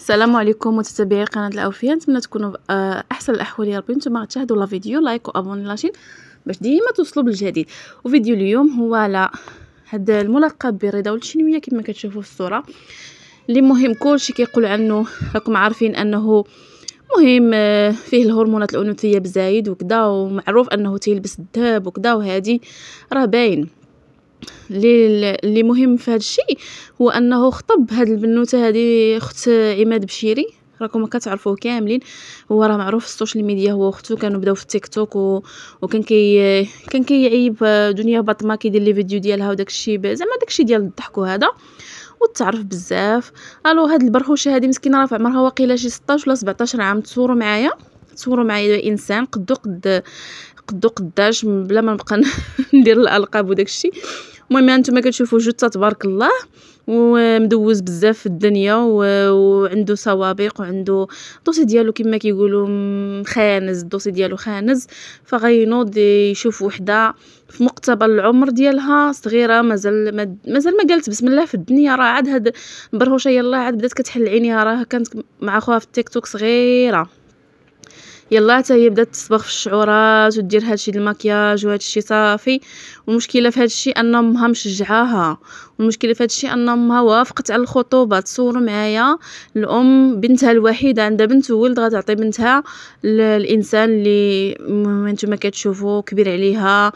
السلام عليكم متتبعي قناه الاوفياء، نتمنى تكونوا احسن الاحوال يا ربي. نتوما غتشاهدوا لا فيديو لايك وابوني لاشين باش ديما توصلوا بالجديد. وفيديو اليوم هو على هذا الملقب بالرضا والتشنويه كما كتشوفوا في الصوره، اللي مهم كلشي كيقول عنه. راكم عارفين انه مهم، فيه الهرمونات الانوثيه بزايد وكذا، ومعروف انه تيلبس الذهب وكذا، وهذه راه باين. اللي مهم في هذا الشيء هو انه خطب هاد البنوته هذه اخت عماد بشيري، راكم كتعرفوه كاملين. هو راه معروف في السوشيال ميديا، هو واختو كانوا بداو في التيك توك وكان كان كيعيب دنيا باطمه، كيدير لي فيديو ديالها وداك الشيء، زعما داك الشيء ديال الضحك وهذا، وتعرف بزاف. الو هاد البرخوشه هذه مسكينه راه في عمرها واقيلا شي 16 ولا 17 عام. تصوروا معايا انسان قدو قداش، بلا ما نبقى ندير الالقاب وداك الشيء. المهم انتما كتشوفوا جثه تبارك الله، ومدوز بزاف في الدنيا، وعنده سوابق وعنده الدوسي ديالو كما كيقولوا خانز، الدوسي ديالو خانز. فغينوض يشوف وحده في مقتبل العمر ديالها صغيره، مازال ما قالت بسم الله في الدنيا، راه عاد هاد البرهوشه يلاه عاد بدات كتحل عينيها، راه كانت مع خوها في التيك توك صغيره، يلا حتى هي بدات تصبغ في الشعورات ودير هادشي المكياج وهادشي صافي. والمشكله في هادشي ان امها مشجعاها، والمشكله في هادشي ان امها وافقت على الخطوبه. تصوروا معايا الام بنتها الوحيده عندها بنت وولد غتعطي بنتها الانسان اللي انتما كتشوفوا كبير عليها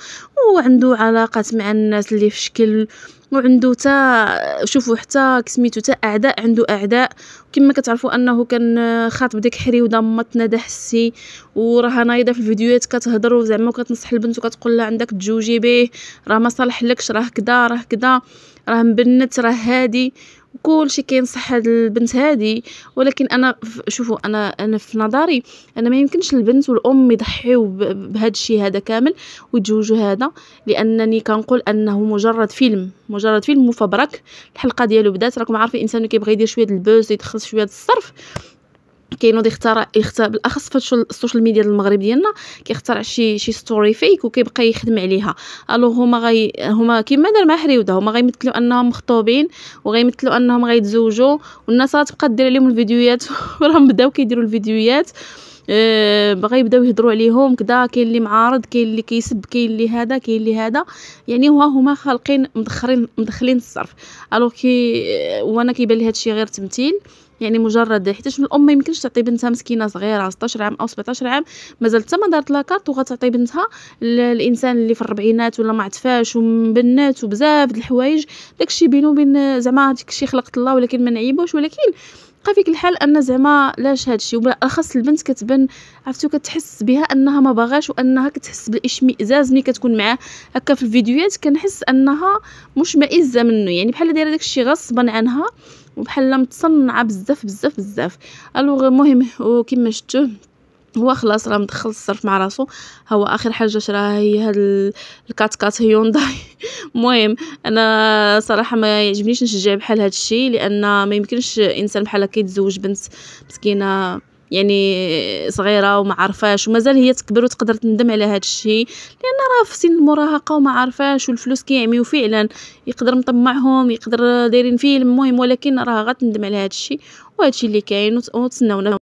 وعنده علاقات مع الناس اللي في شكل، وعنده شوفوا حتى كسميتو حتى اعداء، عنده اعداء. كما كتعرفوا انه كان خاطب ديك حريوده متنا دا حسي، وراها نايضه في الفيديوهات كتهضر وزعما كتنصح البنت وكتقول لها عندك تجوجي به، راه ما صالحلكش، راه كدا راه كدا، راه مبنت، راه هادي، كلشي كينصح هاد البنت هادي. ولكن انا شوفوا انا في نظري انا ما يمكنش البنت والام يضحيو بهذا الشيء هذا كامل ويتزوجوا هذا، لانني كنقول انه مجرد فيلم مفبرك. الحلقه ديالو بدات، راكم عارفين الانسان كيبغي يدير شويه البوز، يدخل شويه الصرف، كينوض يختار بالاخص في السوشيال ميديا ديال المغرب ديالنا، كيختار شي ستوري فيك وكيبقى يخدم عليها. الو هما كيما دار مع حريوده، هما غيمثلوا انهم مخطوبين وغيمثلوا انهم غيتزوجوا، والناس غتبقى دير عليهم الفيديوهات وراهم بداو كيديروا الفيديوهات، بغا يبداو يهضروا عليهم كذا. كاين اللي معارض، كاين اللي كيسب، كاين اللي هذا، كاين اللي هذا، يعني هما خالقين مدخلين الصرف. الو وانا كيبان لي هادشي غير تمثيل، يعني مجرد حيتاش الام ما يمكنش تعطي بنتها مسكينه صغيره 16 عام او 17 عام مازال حتى ما دارت لاكارت وغتعطي بنتها الانسان اللي في الربعينات ولا ما عرفاش ومبنات وبزاف د الحوايج. داكشي بينو وبين زعما داكشي خلقت الله، ولكن ما نعيبوش. ولكن بقى فيك الحال ان زعما لاش هادشي، وبالاخص البنت كتبان عرفتو كتحس بها انها ما باغاش، وانها كتحس بالاشمئزاز ملي كتكون معاه هكا في الفيديوهات، كنحس انها مشمئزه منه، يعني بحال دايره داكشي غصبا عنها وبحال متصنعه بزاف. الوغ المهم وكما شفتوا هو خلاص راه مدخل الصرف مع راسو. هو اخر حاجه شراها هي هاد الكات هيونداي. المهم انا صراحه ما يعجبنيش نشجع بحال هاد الشيء، لان ما يمكنش انسان بحال هكا يتزوج بنت مسكينه يعني صغيره وما عارفاش، ومازال هي تكبر وتقدر تندم على هاد الشيء، لان راه في سن المراهقه وما عارفاش، والفلوس كيعميو فعلا، يقدر مطمعهم، يقدر دايرين فيلم، المهم ولكن راه غتندم على هاد الشيء، وهاد الشيء اللي كاين. وتسناونا.